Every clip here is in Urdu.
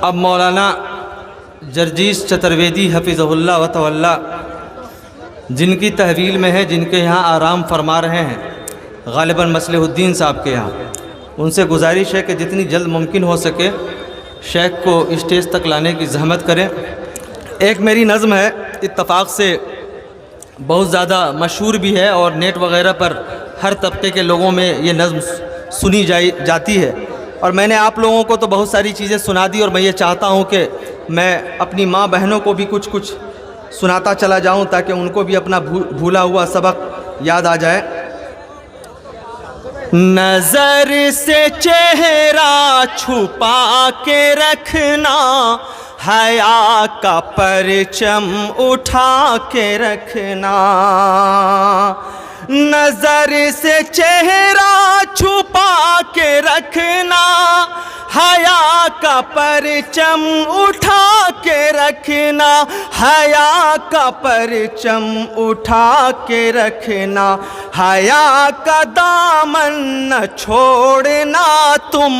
اب مولانا جرجیس چترویدی حفظہ اللہ و تولا جن کی تحویل میں ہے، جن کے یہاں آرام فرما رہے ہیں، غالباً مصلح الدین صاحب کے یہاں، ان سے گزارش ہے کہ جتنی جلد ممکن ہو سکے شیخ کو اسٹیج تک لانے کی زحمت کریں۔ ایک میری نظم ہے، اتفاق سے بہت زیادہ مشہور بھی ہے اور نیٹ وغیرہ پر ہر طبقے کے لوگوں میں یہ نظم سنی جاتی ہے، اور میں نے آپ لوگوں کو تو بہت ساری چیزیں سنا دی، اور میں یہ چاہتا ہوں کہ میں اپنی ماں بہنوں کو بھی کچھ سناتا چلا جاؤں تاکہ ان کو بھی اپنا بھولا ہوا سبق یاد آ جائے۔ نظر سے چہرہ چھپا کے رکھنا، حیا کا پرچم اٹھا کے رکھنا، نظر سے چہرہ چھپا کے رکھنا، حیا کا پرچم اٹھا کے رکھنا، حیا کا پرچم اٹھا کے رکھنا، حیا کا دامن نہ چھوڑنا تم،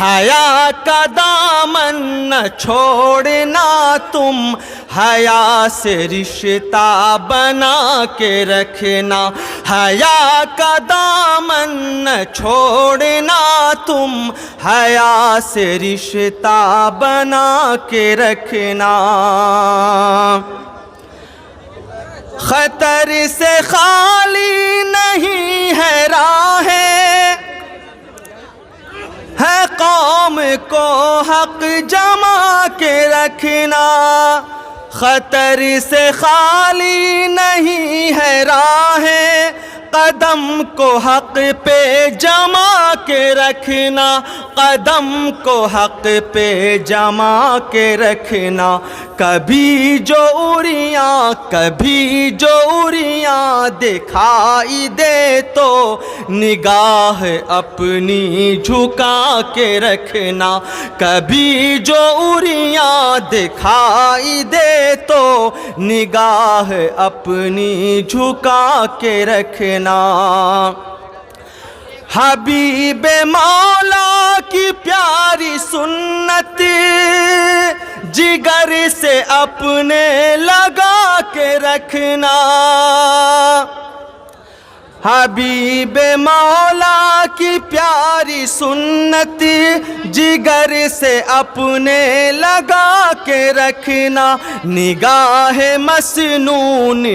حیا کا دامن نہ چھوڑنا تم، حیا سے رشتہ بنا کے رکھنا، حیا کا دامن نہ چھوڑنا تم، حیا سے رشتہ بنا کے رکھنا۔ خطر سے خالی نہیں ہے راہیں، ہے قوم کو حق جما کے رکھنا، خطر سے خالی نہیں ہے راہیں، قدم کو حق پہ جما کے رکھنا، قدم کو حق پہ جما کے رکھنا، کبھی جوریاں دکھائی دے تو نگاہ اپنی جھکا کے رکھنا، کبھی جوریاں دکھائی دے تو نگاہ اپنی جھکا کے رکھنا۔ حبیب مولا کی پیاری سنت جگر سے اپنے لگا کے رکھنا، حبیب مولا کی پیاری سنت جگر سے اپنے لگا کے رکھنا، نگاہ مسنون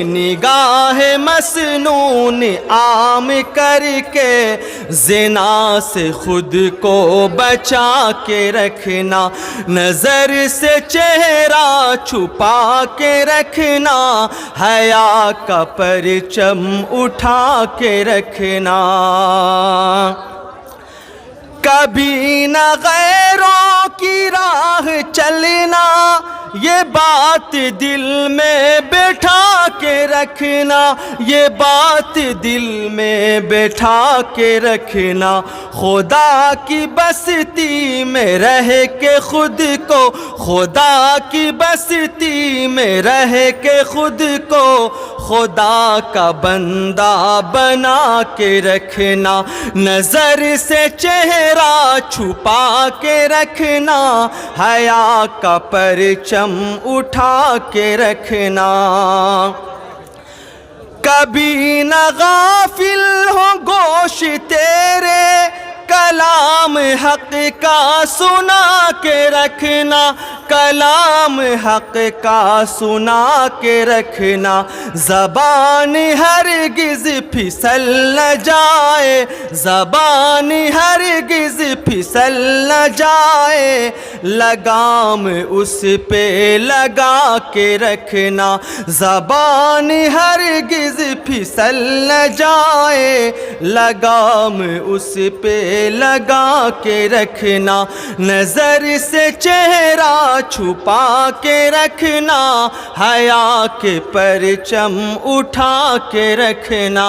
عام کر کے زنا سے خود کو بچا کے رکھنا، نظر سے چہرہ چھپا کے رکھنا، حیا کا پرچم اٹھا کے رکھنا، کبھی نہ غیروں کی راہ چلنا، یہ بات دل میں بٹھا کے رکھنا، یہ بات دل میں بٹھا کے رکھنا، خدا کی بستی میں رہ کے خود کو، خدا کی بستی میں رہ کے خود کو خدا کا بندہ بنا کے رکھنا، نظر سے چہرہ چھپا کے رکھنا، حیا کا پرچم اٹھا کے رکھنا، کبھی نہ غافل ہو گوش تیرے، کلام حق کا سنا کے رکھنا، کلام حق کا سنا کے رکھنا، زبان ہرگز پھسل نہ جائے، زبان ہرگز پھسل نہ جائے، لگام اس پہ لگا کے رکھنا، زبان ہرگز پھسل نہ جائے، لگام اس پہ لگا کے رکھنا، نظر سے چہرہ چھپا کے رکھنا، حیا کے پرچم اٹھا کے رکھنا۔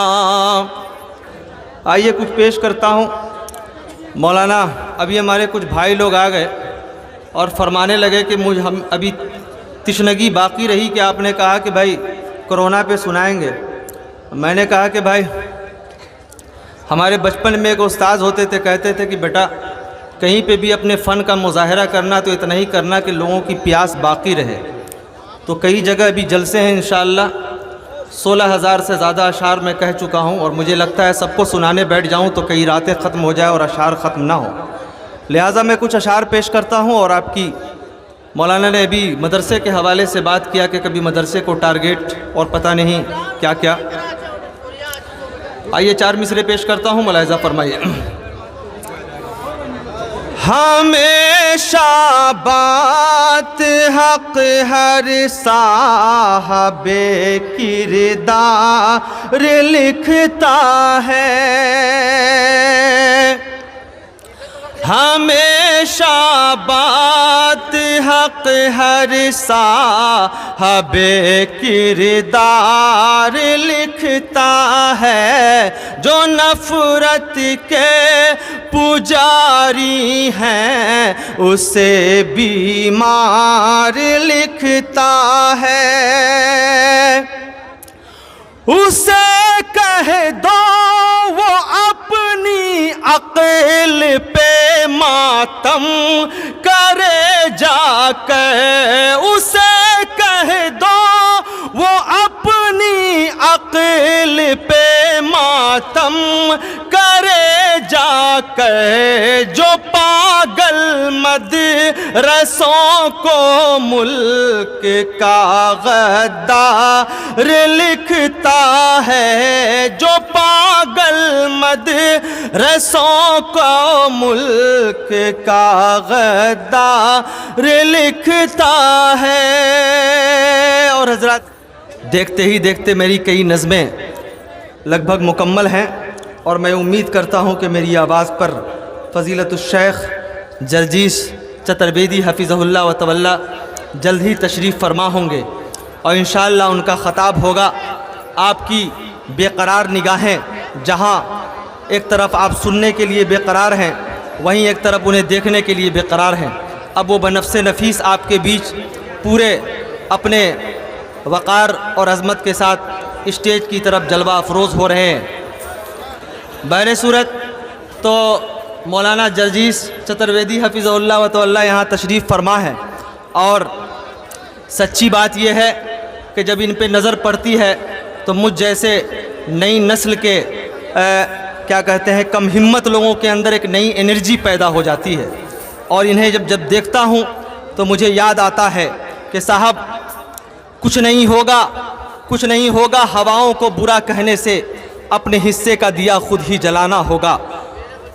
آئیے کچھ پیش کرتا ہوں۔ مولانا ابھی ہمارے کچھ بھائی لوگ آ گئے اور فرمانے لگے کہ ہم ابھی تشنگی باقی رہی کہ آپ نے کہا کہ بھائی کرونا پہ سنائیں گے۔ میں نے کہا کہ بھائی ہمارے بچپن میں ایک استاد ہوتے تھے، کہتے تھے کہ بیٹا کہیں پہ بھی اپنے فن کا مظاہرہ کرنا تو اتنا ہی کرنا کہ لوگوں کی پیاس باقی رہے۔ تو کئی جگہ بھی جلسے ہیں انشاءاللہ، 16,000 سے زیادہ اشعار میں کہہ چکا ہوں، اور مجھے لگتا ہے سب کو سنانے بیٹھ جاؤں تو کئی راتیں ختم ہو جائے اور اشعار ختم نہ ہو، لہٰذا میں کچھ اشعار پیش کرتا ہوں۔ اور آپ کی مولانا نے ابھی مدرسے کے حوالے سے بات کیا کہ کبھی مدرسے کو ٹارگیٹ اور پتہ نہیں کیا کیا، آئیے 4 مصرے پیش کرتا ہوں، ملاحظہ فرمائیے۔ ہمیشہ بات حق ہر صاحب کردار لکھتا ہے، ہمیشہ بات حق ہر صاحب کردار لکھتا ہے، جو نفرت کے پجاری ہیں اسے بیمار لکھتا ہے، اسے کہہ دو وہ اپنی عقل پہ ماتم کرے جا کے، اسے کہہ دو وہ اپنی عقل پہ ماتم کرے جا کے، جو پاگل مدرسوں کو ملک کا غدار لکھتا ہے، جو پاگل مدرسوں کو ملک کا غدار لکھتا ہے۔ اور حضرات دیکھتے ہی دیکھتے میری کئی نظمیں لگ بھگ مکمل ہیں، اور میں امید کرتا ہوں کہ میری آواز پر فضیلت الشیخ جرجیس چترویدی حفظہ اللہ و تولیٰ جلد ہی تشریف فرما ہوں گے، اور انشاءاللہ ان کا خطاب ہوگا۔ آپ کی بے قرار نگاہیں جہاں ایک طرف آپ سننے کے لیے بے قرار ہیں، وہیں ایک طرف انہیں دیکھنے کے لیے بے قرار ہیں۔ اب وہ بنفس نفیس آپ کے بیچ پورے اپنے وقار اور عظمت کے ساتھ اسٹیج کی طرف جلوہ افروز ہو رہے ہیں۔ بہر صورت تو مولانا جرجیس چترویدی حفظہ اللہ و تولیٰ یہاں تشریف فرما ہے، اور سچی بات یہ ہے کہ جب ان پہ نظر پڑتی ہے تو مجھ جیسے نئی نسل کے کیا کہتے ہیں کم ہمت لوگوں کے اندر ایک نئی انرجی پیدا ہو جاتی ہے، اور انہیں جب دیکھتا ہوں تو مجھے یاد آتا ہے کہ صاحب کچھ نہیں ہوگا ہواؤں کو برا کہنے سے، اپنے حصے کا دیا خود ہی جلانا ہوگا،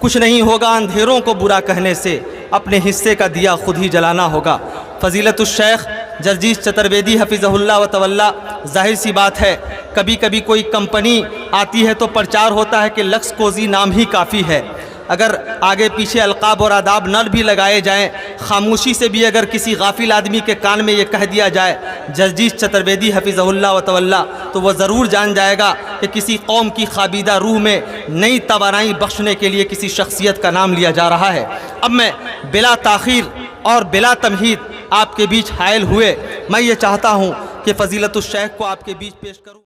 کچھ نہیں ہوگا اندھیروں کو برا کہنے سے، اپنے حصے کا دیا خود ہی جلانا ہوگا۔ فضیلت الشیخ جرجیس چترویدی حفظہ اللہ و تولیٰ، ظاہر سی بات ہے کبھی کبھی کوئی کمپنی آتی ہے تو پرچار ہوتا ہے کہ لکس کوزی نام ہی کافی ہے، اگر آگے پیچھے القاب اور آداب نہ بھی لگائے جائیں، خاموشی سے بھی اگر کسی غافل آدمی کے کان میں یہ کہہ دیا جائے جرجیس چترویدی حفظہ اللہ و تولیٰ، تو وہ ضرور جان جائے گا کہ کسی قوم کی خابیدہ روح میں نئی توانائی بخشنے کے لیے کسی شخصیت کا نام لیا جا رہا ہے۔ اب میں بلا تاخیر اور بلا تمہید آپ کے بیچ حائل ہوئے میں یہ چاہتا ہوں کہ فضیلت الشیخ کو آپ کے بیچ پیش کروں۔